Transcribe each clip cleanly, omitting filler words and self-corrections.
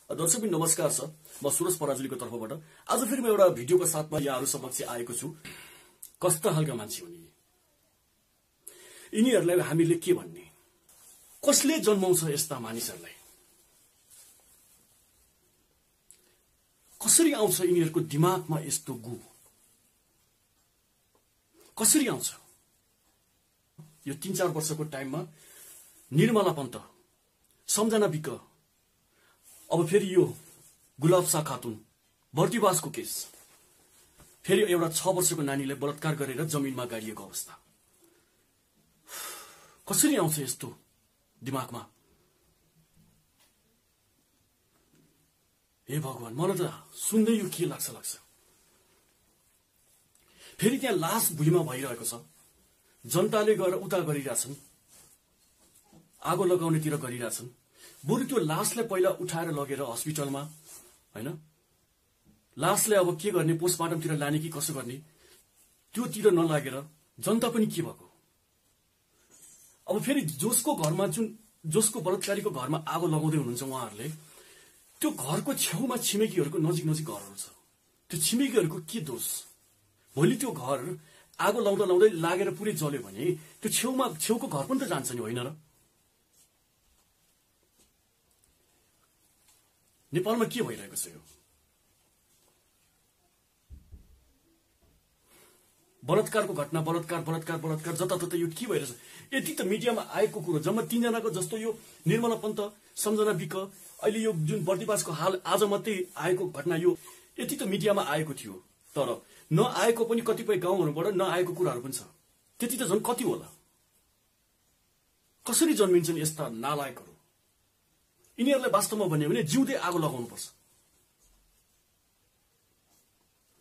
दर्शकबिन नमस्कार छ। म सुरज पराजुलीको तर्फबाट आज फेरि म एउटा भिडियोको साथमा यहाँहरु समक्ष आएको छु। कस्ता खालका मान्छे हुन् यिनीहरुलाई हामीले के भन्ने? कसले जन्माउँछ यस्ता मानिसहरुलाई? कसरी आउँछ यिनीहरुको दिमागमा यस्तो गु? कसरी आउँछ? यो 3-4 वर्षको टाइममा निर्मला पन्त, सम्झना विक, अब फेरि यो गुलाब शाह खातुन, बर्दिवासको केस, फेरि एउटा 6 वर्षको नानीलाई बलात्कार गरेर जमिनमा गाडिएको अवस्था। कसरी आउँछ यस्तो दिमागमा? हे भगवान, मलाई त सुन्दै यो के लाग्छ। फेरि त्यहाँ लास भुइँमा भइरहेको छ। जनताले गएर उता गरिरहेछन्, आगो लगाउनेतिर गरिरहेछन्। बरु त्यो लासलाई पहिला उठाएर लगेर हस्पिटलमा, हैन, लासलाई अब के गर्ने, पोस्टमार्टमतिर लाने कि कसो गर्ने, त्योतिर नलागेर जनता पनि के भएको? अब फेरि जसको घरमा जसको बलात्कारीको घरमा आगो लगाउँदै हुनुहुन्छ उहाँहरूले, त्यो घरको छेउमा छिमेकीहरूको नजिक घरहरू छ। त्यो छिमेकीहरूको के दोष? भोलि त्यो घर आगो लाउँदै लागेर पुरै जल्यो भने त्यो छेउको घर पनि त जान्छ नि, होइन र? नेपालमा के भइरहेको छ? यो बलात्कारको घटना, बलात्कार जताततै यो के भइरहेछ? यति त मिडियामा आएको कुरो, जम्मा 3 जनाको जस्तो यो निर्मला पन्त, सम्झना विक, अहिले यो जुन बर्दिवासको हाल आज मात्रै आएको घटना, यो यति त मिडियामा आएको थियो। तर नआएको पनि कतिपय गाउँहरूबाट नआएको कुराहरू पनि छ। त्यति त झन् कति होला? कसरी जन्मिन्छन् यस्ता नालायकहरू? यिनीहरूलाई वास्तवमा भन्यो भने जिउँदै आगो लगाउनुपर्छ।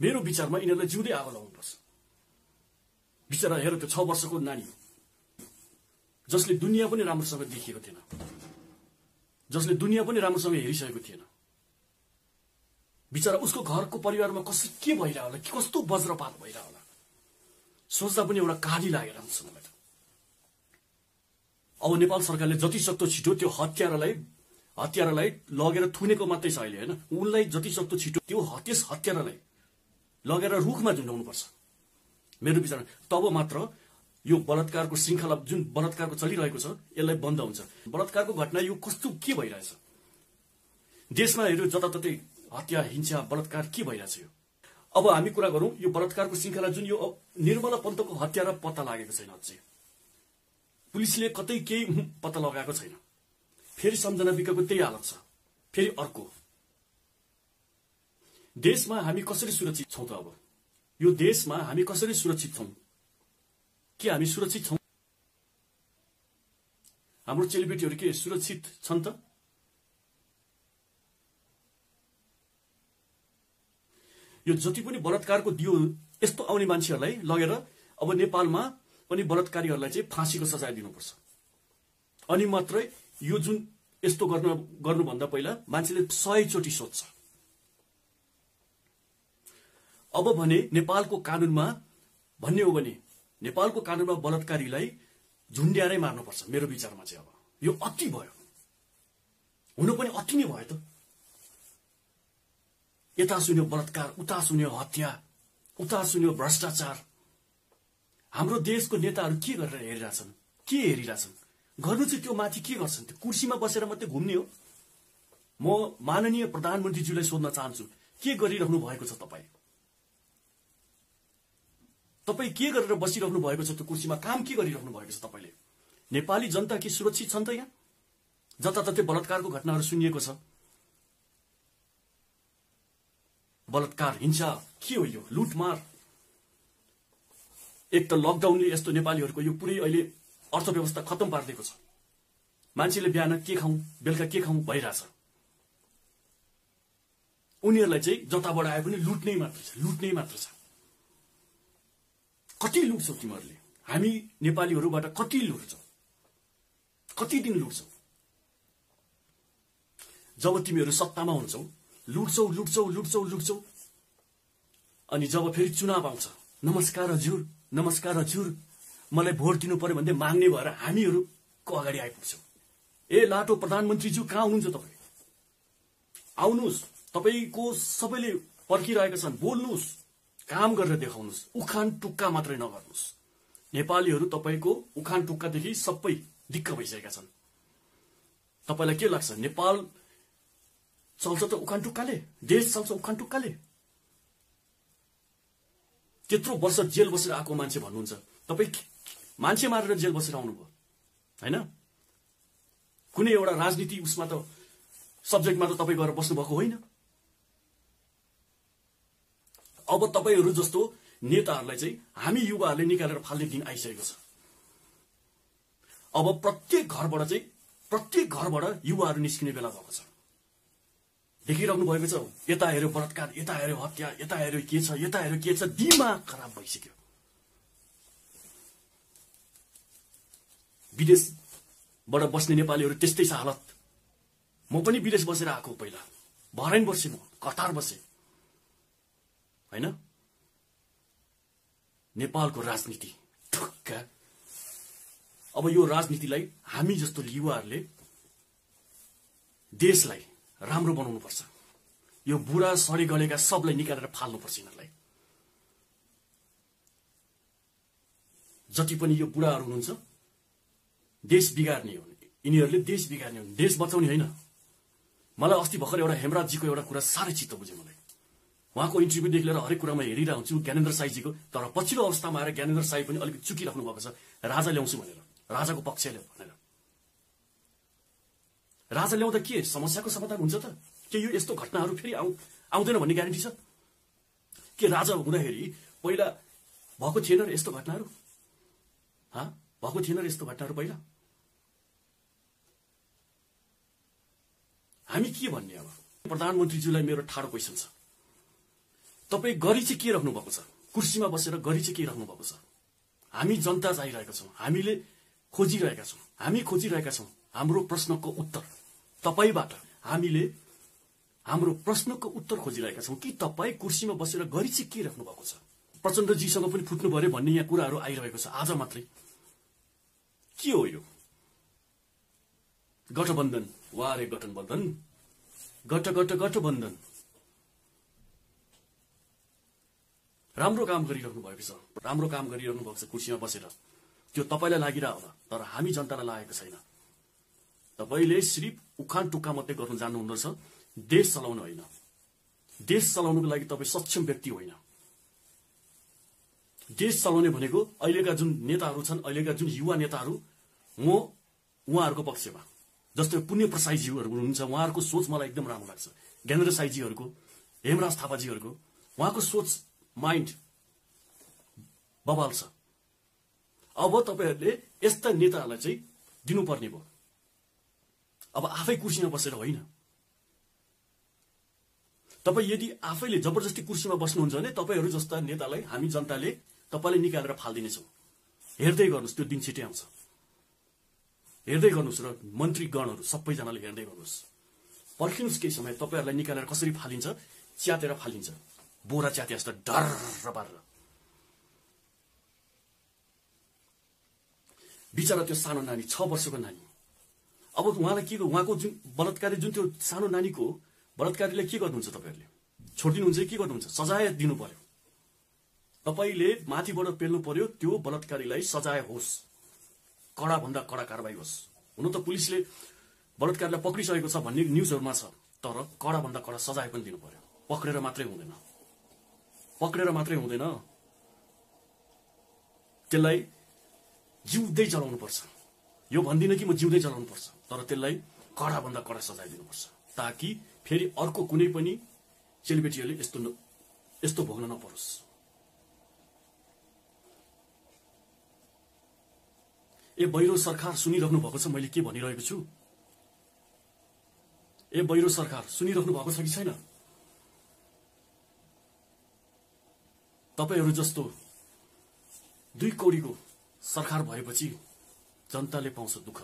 मेरो विचारमा यिनीहरूलाई जिउँदै आगो लगाउनुपर्छ। बिचरा हेर, त्यो 6 वर्षको नानी हो, जसले दुनियाँ पनि राम्रोसँग देखिएको थिएन, जसले दुनियाँ पनि राम्रोसँग हेरिसकेको थिएन। बिचरा उसको घरको परिवारमा के भइरह होला, कि कस्तो वज्रपात भइरह होला, सोच्दा पनि एउटा काली लागेर आउँछ मलाई त। अब नेपाल सरकारले जति सक्दो छिटो त्यो हत्यारालाई लगेर थुनेको मात्रै छ अहिले, हैन, उनलाई जति सक्दो छिटो त्यो हत्यारालाई लगेर रुखमा झुन्डाउनुपर्छ मेरो विचारमा। तब मात्र यो बलात्कारको श्रृंखला, जुन बलात्कारको चलिरहेको छ, यसलाई बन्द हुन्छ। बलात्कारको घटना यो कस्तो के भइरहेछ देशमा? हेर्यो जताततै हत्या, हिंसा, बलात्कार के भइरहेछ यो? अब हामी कुरा गरौं यो बलात्कारको श्रृंखला, जुन यो निर्मला पन्तको हत्यारा पत्ता लागेको छैन अझै, पुलिसले कतै केही पत्ता लगाएको छैन। फेरि सम्झना विकको त्यही हालत छ। फेरि अर्को, देशमा हामी कसरी सुरक्षित छौं त? अब यो देशमा हामी कसरी सुरक्षित छौं? के हामी सुरक्षित छौं? हाम्रो चेलीबेटीहरू के सुरक्षित छन् त? यो जति पनि बलात्कारको दियो यस्तो आउने मान्छेहरूलाई लगेर अब नेपालमा पनि बलात्कारीहरूलाई चाहिँ फाँसीको सजाय दिनुपर्छ। अनि मात्रै यो जुन यस्तो गर्नुभन्दा पहिला मान्छेले 100 चोटि सोच्छ। अब भने नेपालको कानूनमा भन्ने हो भने नेपालको कानूनमा बलात्कारीलाई झुन्ड्याएरै मार्नुपर्छ मेरो विचारमा चाहिँ। अब यो अति भयो, हुनु पनि अति नै भयो त। यता सुन्यो बलात्कार, उता सुन्यो हत्या, उता सुन्यो भ्रष्टाचार। हाम्रो देशको नेताहरू के गरेर हेरिरहेछन्? के हेरिरहेछन्? गर्नु चाहिँ त्यो माथि के गर्छन्? त्यो कुर्सीमा बसेर मात्रै घुम्ने हो? म माननीय प्रधानमन्त्रीज्यूलाई सोध्न चाहन्छु, के गरिरहनु भएको छ तपाई? तपाई के गरेर बसिरहनु भएको छ त्यो कुर्सीमा? काम के गरिरहनु भएको छ तपाईले? नेपाली जनता के सुरक्षित छन् त? यहाँ जताततै बलात्कारको घटनाहरू सुनिएको छ। बलात्कार, हिंसा के हो यो? लुटमार। एक त लकडाउनले यस्तो नेपालीहरूको यो पुरै अहिले अर्थव्यवस्था खत्तम पारिदिएको छ। मान्छेले बिहान के खाउँ, बेलुका के खाउँ भइरहेछ। उनीहरूलाई चाहिँ जताबाट आए पनि लुट्नै मात्र छ। कति लुट्छौ तिमीहरूले? हामी नेपालीहरूबाट कति लुट्छौ? कति दिन लुट्छौ? जब तिमीहरू सत्तामा हुन्छौ लुट्छौ, अनि जब फेरि चुनाव आउँछ, नमस्कार हजुर मलाई भोट दिनु पर्यो भन्दै माग्ने भएर हामीहरूको अगाडि आइपुग्छौ। ए लाटो प्रधानमन्त्रीज्यू कहाँ हुनुहुन्छ तपाई? आउनुस्, तपाईको सबैले पर्खिरहेका छन्, बोल्नुस्, काम गरेर देखाउनुस्, उखान टुक्का मात्रै नगर्नुस्। नेपालीहरू तपाईको उखान टुक्कादेखि सबै दिक्क भइसकेका छन्। तपाईलाई के लाग्छ, नेपाल चल्छ त उखान टुक्काले? देश चल्छ उखान टुक्काले? त्यत्रो वर्ष जेल बसेर आएको मान्छे भन्नुहुन्छ, तपाई मान्छे मारेर जेल बसेर आउनुभयो हैन? कुनै एउटा राजनीति उसमा त सब्जेक्टमा त तपाई गएर बस्नु भएको होइन। अब तपाईहरु जस्तो नेताहरूलाई चाहिँ हामी युवाहरूले निकालेर फाल्ने दिन आइसकेको छ। अब प्रत्येक घरबाट युवाहरू निस्किने बेला भएको छ। देखिराख्नु भएको छ, यता हेर्यो बलात्कार, यता हेर्यो हत्या, यता हेर्यो के छ, यता हेर्यो के छ, दिमाग खराब भइसक्यो। विदेशबाट बस्ने नेपालीहरू त्यस्तै छ हालत। म पनि विदेश बसेर आएको, पहिला बहराइन बसेँ, म कतार बसेँ हैन? नेपालको राजनीति ठुक्का। अब यो राजनीतिलाई हामी जस्तो युवाहरूले देशलाई राम्रो बनाउनु पर्छ। यो बुढा सडी गलेका सबलाई निकालेर फाल्नु पर्छ। यिनीहरूलाई जति पनि यो बुढाहरू हुनुहुन्छ देश बिगार्ने हो, यिनीहरूले देश बिगार्ने हो, देश बचाउने होइन। मलाई अस्ति भर्खर एउटा हेमराजजीको एउटा कुरा साह्रै चित्त बुझ्यो। मलाई उहाँको इन्टरभ्यूदेखि लिएर हरेक कुरामा हेरिरहेको हुन्छु ज्ञानेन्द्र साईजीको। तर पछिल्लो अवस्थामा आएर ज्ञानेन्द्र साई पनि अलिकति चुकिराख्नु भएको छ, राजा ल्याउँछु भनेर, राजाको पक्ष ल्याउ भनेर। राजा ल्याउँदा के समस्याको समाधान हुन्छ त? के यो यस्तो घटनाहरू फेरि आउँदैन भन्ने ग्यारेन्टी छ? के राजा हुँदाखेरि पहिला भएको थिएन र यस्तो घटनाहरू? भएको थिएन र यस्तो घटनाहरू पहिला? हामी के भन्ने? अब प्रधानमन्त्रीज्यूलाई मेरो ठाडो क्वेसन छ, तपाई गरी चाहिँ के राख्नु भएको छ? कुर्सीमा बसेर गरी चाहिँ के राख्नु भएको छ? हामी जनता चाहिरहेका छौं, हामीले खोजिरहेका छौं, हामी खोजिरहेका छौं हाम्रो प्रश्नको उत्तर तपाईबाट। हामीले हाम्रो प्रश्नको उत्तर खोजिरहेका छौं कि तपाई कुर्सीमा बसेर गरी चाहिँ के राख्नु भएको छ? प्रचण्डजीसँग पनि फुट्नु पर्यो भन्ने यहाँ कुराहरू आइरहेको छ आज मात्रै। के हो यो गठबन्धन? वारे गठबन्धन, गठबन्धन। राम्रो काम गरिराख्नु भएको छ, राम्रो काम गरिराख्नु भएको छ कुर्सीमा बसेर। त्यो तपाईलाई लागिरा होला, तर हामी जनतालाई लागेको छैन। तपाईले सिर्फ उखान टुक्का मात्रै गर्नु जान्नुहुँदछ, देश चलाउनु होइन। देश चलाउनुको लागि तपाई सक्षम व्यक्ति होइन। देश चलाउने भनेको अहिलेका जुन नेताहरू छन्, अहिलेका जुन युवा नेताहरू, म उहाँहरूको पक्षमा। जस्तै पुण्य प्रसाईजीहरू हुनुहुन्छ, उहाँहरूको सोच मलाई एकदम राम्रो लाग्छ। ज्ञानेन्द्र साईजीहरूको, हेमराज थापाजीहरूको उहाँको सोच माइन्ड बबाल छ। अब तपाईहरुले यस्ता नेताहरूलाई चाहिँ दिनुपर्ने भयो। अब आफै कुर्सीमा बसेर होइन। तपाई यदि आफैले जबरजस्ती कुर्सीमा बस्नुहुन्छ भने तपाईहरु जस्ता नेतालाई हामी जनताले तपाईलाई निकालेर फाल्दिनेछौं। हेर्दै गर्नुस्, त्यो दिन छिटै आउँछ। हेर्दै गर्नुस् र मन्त्रीगणहरू सबैजनाले हेर्दै गर्नुस्। पर्खिनुस् केही समय, तपाईहरुलाई निकालेर कसरी फालिन्छ, च्यातेर फालिन्छ, बोरा च्याते जस्तो डर पारेर। बिचरा त्यो सानो नानी, 6 वर्षको नानी, अब उहाँलाई के, उहाँको जुन बलात्कारी, जुन त्यो सानो नानीको बलात्कारीलाई के गर्नुहुन्छ? तपाईहरुले छोड्दिनुहुन्छ कि के गर्नुहुन्छ? सजाय दिनु पर्यो। तपाईले माथिबाट पेल्नु पर्यो, त्यो बलात्कारीलाई सजाय होस्, कडा भन्दा कडा कारबाही होस्। हुन त पुलिसले बलात्कारीलाई पक्रिसकेको छ भन्ने न्यूजहरुमा छ, तर कडा भन्दा कडा सजाय पनि दिनु पर्यो। पक्रेर मात्रै हुँदैन, पक्रेर मात्रै हुँदैन, त्यसलाई जिउँदै जलाउनु पर्छ। यो भन्दिन कि म जिउँदै जलाउनु पर्छ, तर त्यसलाई कडा भन्दा कडा सजाय दिनुपर्छ, ताकि फेरि अर्को कुनै पनि चेलीबेटीहरूले यस्तो भोग्न नपरोस्। ए बैरो सरकार सुनिराख्नु भएको छ मैले के भनिरहेको छु? ए बैरो सरकार सुनिराख्नु भएको छ कि छैन? तपाईहरु जस्तो 2 कौडीको सरकार भएपछि जनताले पाउँछ दुःख,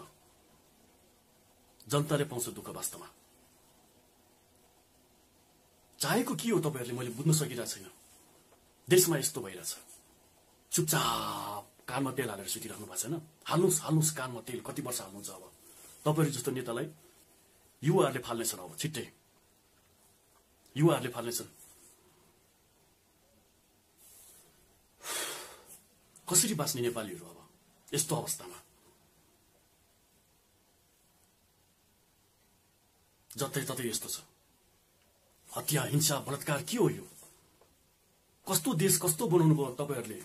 जनताले पाउँछ दुःख। वास्तवमा चाहेको के हो तपाईहरुले मैले बुझ्न सकिरहेको छैन। देशमा यस्तो भइरहेछ, चुपचाप कानमा तेल हालेर सुतिराख्नु भएको छैन? हाल्नुस् कानमा तेल। कति वर्ष हाल्नुहुन्छ? अब तपाईहरु जस्तो नेतालाई युवाहरूले फाल्नेछन् अब छिट्टै। युवाहरूले फाल्नेछन्। कसरी बाँच्ने नेपालीहरू अब यस्तो अवस्थामा? जतै यस्तो छ। हत्या, हिंसा, बलात्कार के हो यो? कस्तो देश कस्तो बनाउनु भयो तपाईहरूले?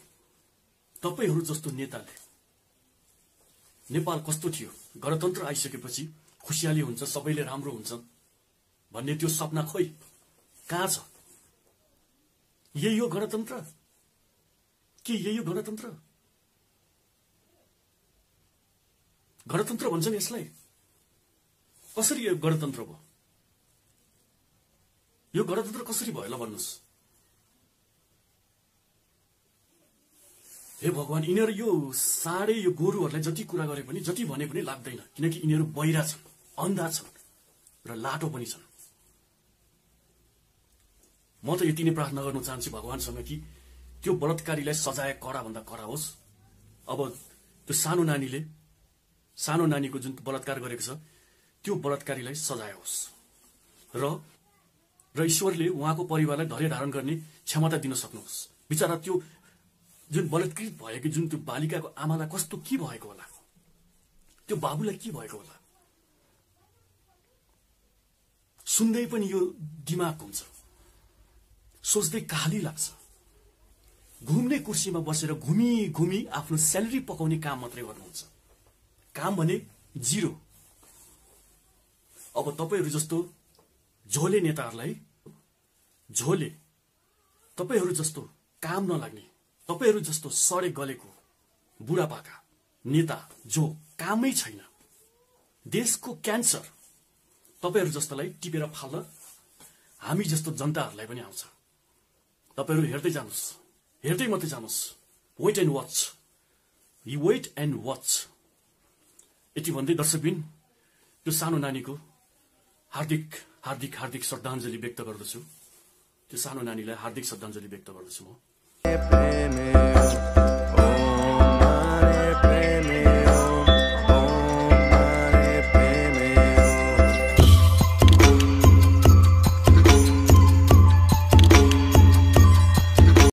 तपाईहरू जस्तो नेताले। नेपाल कस्तो थियो? गणतन्त्र आइसकेपछि खुसियाली हुन्छ, सबैले राम्रो हुन्छ भन्ने त्यो सपना खोइ कहाँ छ? यही हो गणतन्त्र? के यही हो गणतन्त्र? गणतन्त्र भन्छन् यसलाई? कसरी यो गणतन्त्र भयो? यो गणतन्त्र कसरी भयो ल भन्नुस्? हे भगवान, यिनीहरू यो साडे यो गोरुहरूलाई जति कुरा गरे पनि जति भने पनि लाग्दैन, किनकि यिनीहरू बहिरा छन्, अन्धा छन् र लाटो पनि छन्। म त यति नै प्रार्थना गर्न चाहन्छु भगवानसँग कि त्यो बलात्कारीलाई सजाय कडा भन्दा कडा होस्। अब त्यो सानो नानीको जुन बलात्कार गरेको छ त्यो बलात्कारीलाई सजाय होस् र ईश्वरले उहाँको परिवारलाई धैर्य धारण गर्ने क्षमता दिन सक्नुहोस्। बिचरा त्यो जुन बलात्कृत भएको जुन त्यो बालिकाको आमालाई कस्तो के भएको होला, त्यो बाबुलाई के भएको होला, सुन्दै पनि यो दिमाग हुन्छ, सोच्दै काली लाग्छ। घुम्ने कुर्सीमा बसेर घुमी आफ्नो स्यालेरी पकाउने काम मात्रै गर्नुहुन्छ। काम भने जिरो। अब तपाईहरू जस्तो झोले नेताहरूलाई, तपाईहरू जस्तो काम नलाग्ने, तपाईहरू जस्तो सडे गलेको बुढापाका नेता जो कामै छैन, देशको क्यान्सर, तपाईहरू जस्तोलाई टिपेर फाल्न हामी जस्तो जनताहरूलाई पनि आउँछ। तपाईहरू हेर्दै जानुस्, हेर्दै मात्रै जानुस्। Weight and watch. यति भन्दै दर्शकबिन त्यो सानो नानीको हार्दिक श्रद्धाञ्जली व्यक्त गर्दछु। त्यो सानो नानीलाई हार्दिक श्रद्धाञ्जली व्यक्त गर्दछु म।